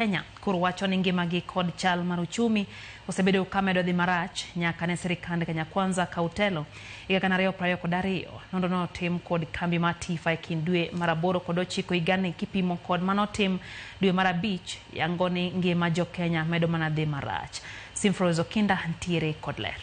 Kenya koro wacho ni ngimagi kod chal mar uchumi osebedo kamedo dhi marach nyaka ne sirikand Kenya Kwanza kautelo higa 2022. Nonrono otim kod kambi mar Tifa e kind dwe mar 8 kod 9 higani kipimo kod manotim dwe mar 5 yango ni ngima jo Kenya medo mana dhi marach. Simfrozo Kinda ntiere kod ler.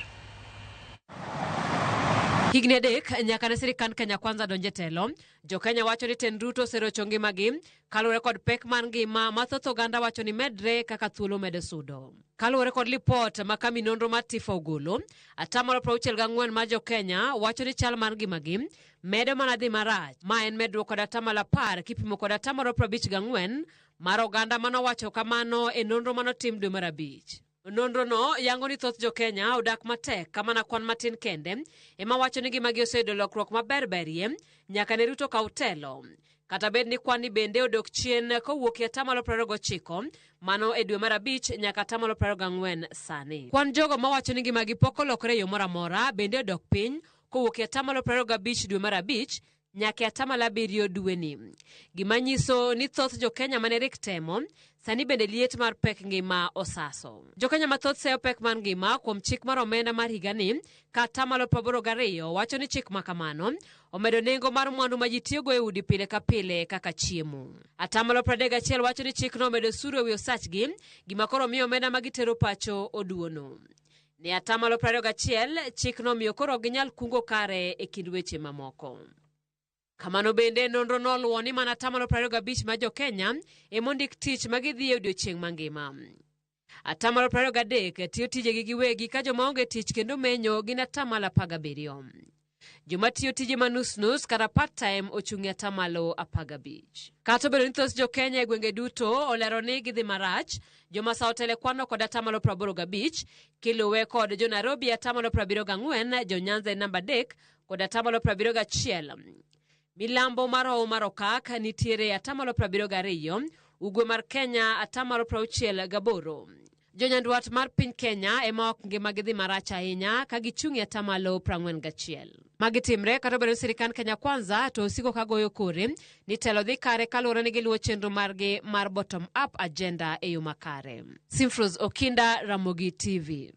Higni adek nyaka ne sirikand Kenya Kwanza donje telo, jo Kenya wacho ni Tend Ruto oserocho ngimagi kaluwore kod pek mar ngima mathoth oganda wacho ni medre kaka thuolo medo sudo. Kaluwore kod lipot ma kambi nonro mar Tifa ogolo, 64% mar jo Kenya wacho ni chal mar ngimagi medo mana dhi marach. Ma en medruok kod 10% kipimo kod 54% mar oganda manowacho kamano e nonro manotim dwe mar 5. Nonro no yango ni thoth jo Kenya odak matek kamana kwan matin kende ema wacho ni ngimagi oseyudo lokruok maberberie nyaka ne Ruto kautelo. Kata bed ni kwan ni bende odok chien kowuok 29 mano e dwe mar 5 nyaka 24 sani. Kwan jogo mawacho ni ngimagi pok olokre yo moro amora bende odok piny kowuok 25 dwe mar 5 nyaka 17 dweni. Gima nyiso ni thoth jo Kenya mane rik temo sani bende liet mar pek ngima osaso. Jo Kenya mathoth seyo pek mar ngima kuom chik mar omenda mar higani ka 82% wacho ni chik makamano omedo nengo mar mwandu ma ji tiyogo e udi pile ka pile kaka chiemo. 31% wacho ni chik no omedo suru ewi osachgi gima koro miyo omenda ma gitero pacho oduono. Ne 21% chik no miyo koro ginyal kungo kare e kind weche mamoko. Kamano bende nonro noluwo ni mana 25% ma jo Kenya emondik tich magidhi e odiochieng' mangima. 23% tiyo tijegi giwegi ka joma onge tich kendo menyo gin 17%. Joma tiyo tije manus kata part time ochung'e 15%. Kata obedo ni thoth jo Kenya e gwenge duto olero ni gidhi marach, joma saotele kwano kod 85%, kiluwe kod jo Nairobi 74%, jo Nyanza namba 3 kod 71%. Milambo mar Hoho mar Okak nitiere 72%, ugwe mar Kenya 68%. Jo Nyanduat mar piny Kenya ema ok ngimagi dhi marach ahinya ka gichung'e 41%. Magi timre kata obedo ni sirikand Kenya Kwanza to osiko kagoyo kore ni telo dhi kare kaluwore ni giluwo chenro margi mar bottom up agenda e yo makare. Simfroz Okinda, Ramogi TV.